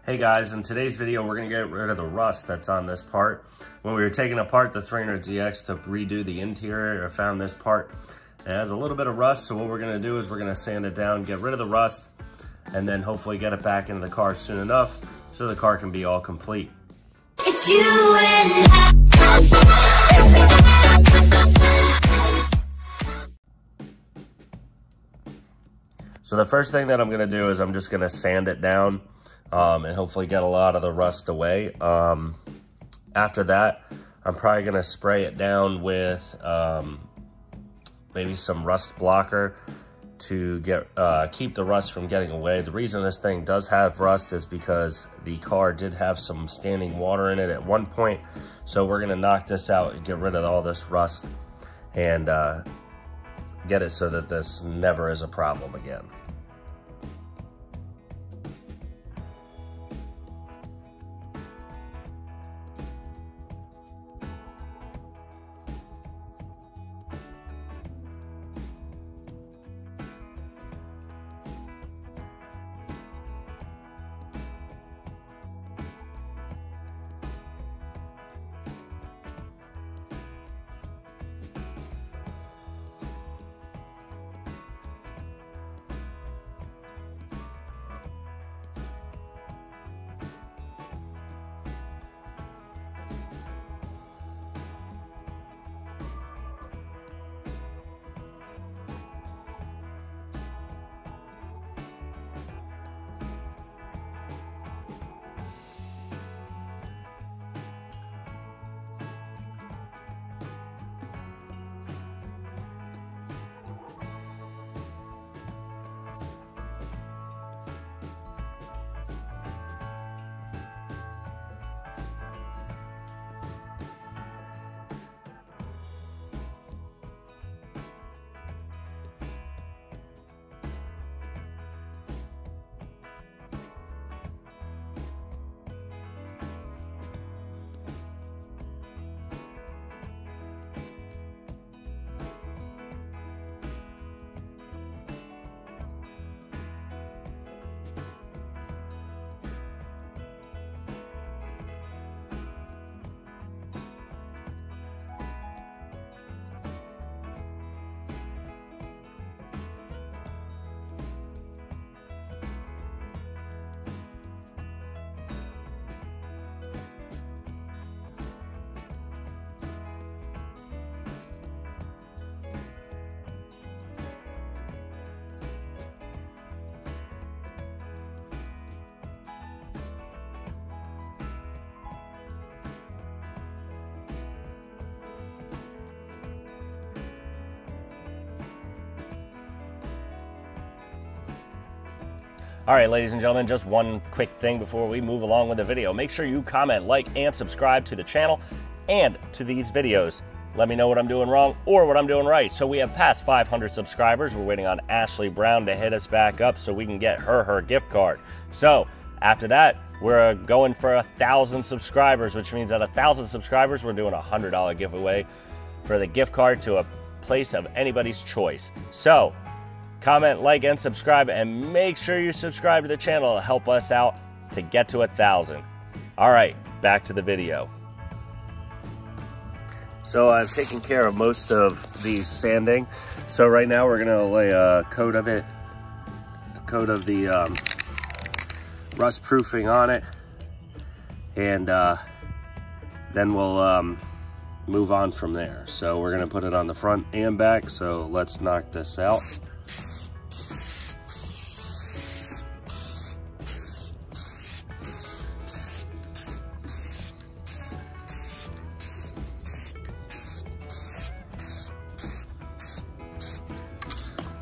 Hey guys, in today's video, we're gonna get rid of the rust that's on this part. When we were taking apart the 300ZX to redo the interior, I found this part. It has a little bit of rust, so what we're gonna do is we're gonna sand it down, get rid of the rust, and then hopefully get it back into the car soon enough so the car can be all complete. It's you and So the first thing that I'm gonna do is I'm just gonna sand it down and hopefully get a lot of the rust away. After that, I'm probably gonna spray it down with maybe some rust blocker to get keep the rust from getting away. The reason this thing does have rust is because the car did have some standing water in it at one point. So we're gonna knock this out and get rid of all this rust and get it so that this never is a problem again. All right, ladies and gentlemen, just one quick thing before we move along with the video. Make sure you comment, like, and subscribe to the channel and to these videos. Let me know what I'm doing wrong or what I'm doing right. So we have passed 500 subscribers. We're waiting on Ashley Brown to hit us back up so we can get her gift card. So after that, we're going for 1,000 subscribers, which means at 1,000 subscribers, we're doing a $100 giveaway for the gift card to a place of anybody's choice. So comment, like, and subscribe, and make sure you subscribe to the channel to help us out to get to 1,000. All right, back to the video. So I've taken care of most of the sanding. So right now we're gonna lay a coat of the rust proofing on it, and then we'll move on from there. So we're gonna put it on the front and back. So let's knock this out.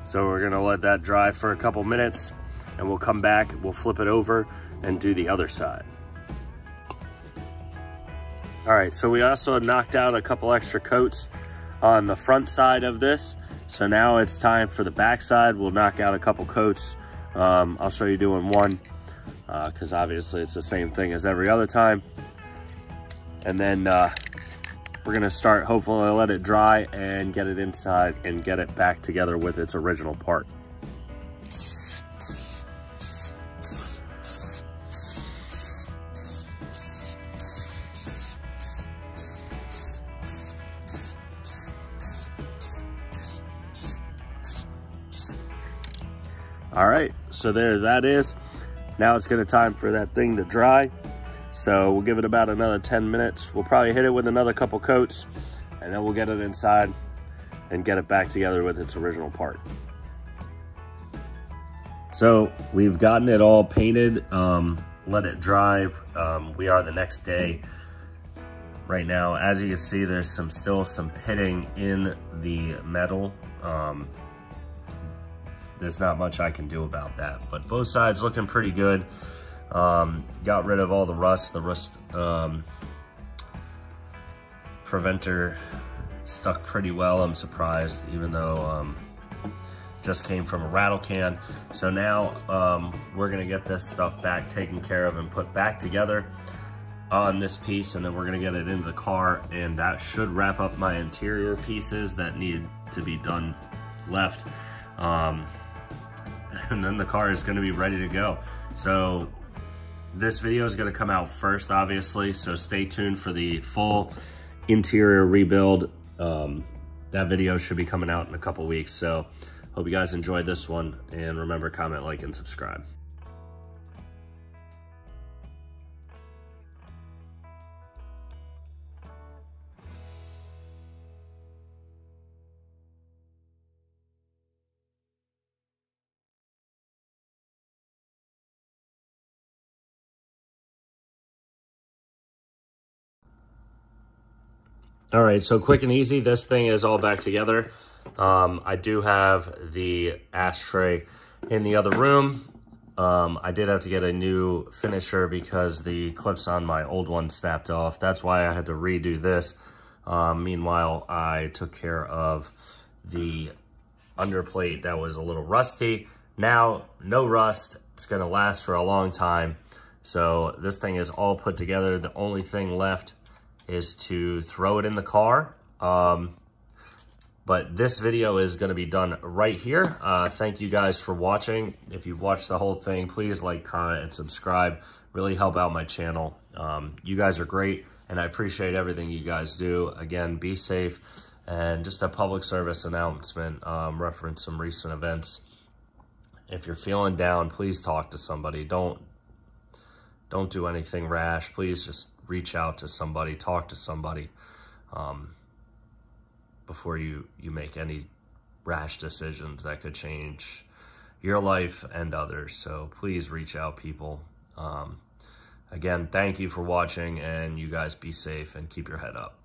So we're gonna let that dry for a couple minutes and we'll come back, we'll flip it over and do the other side. All right, so we also knocked out a couple extra coats on the front side of this. So now it's time for the back side. We'll knock out a couple coats. I'll show you doing one because obviously it's the same thing as every other time. And then we're gonna start, hopefully let it dry and get it inside and get it back together with its original part. All right, so there that is. Now it's gonna time for that thing to dry. So we'll give it about another 10 minutes. We'll probably hit it with another couple coats, and then we'll get it inside and get it back together with its original part. So we've gotten it all painted, let it dry. We are the next day. Right now, as you can see, there's still some pitting in the metal. There's not much I can do about that, but both sides looking pretty good. Got rid of all the rust. The rust preventer stuck pretty well, I'm surprised, even though just came from a rattle can. So now we're gonna get this stuff back taken care of and put back together on this piece, and then we're gonna get it into the car, and that should wrap up my interior pieces that need to be done left. And then the car is gonna be ready to go. So this video is gonna come out first, obviously, so stay tuned for the full interior rebuild. That video should be coming out in a couple weeks, so hope you guys enjoyed this one, and remember, comment, like, and subscribe. All right, so quick and easy, this thing is all back together. I do have the ashtray in the other room. I did have to get a new finisher because the clips on my old one snapped off. That's why I had to redo this. Meanwhile, I took care of the underplate that was a little rusty. Now, no rust. It's gonna last for a long time. So this thing is all put together. The only thing left is to throw it in the car. But this video is gonna be done right here. Thank you guys for watching. If you've watched the whole thing, please like, comment, and subscribe. Really help out my channel. You guys are great, and I appreciate everything you guys do. Again, be safe. And just a public service announcement, reference some recent events. If you're feeling down, please talk to somebody. Don't do anything rash. Please just reach out to somebody, talk to somebody before you make any rash decisions that could change your life and others. So please reach out, people. Again, thank you for watching, and you guys be safe and keep your head up.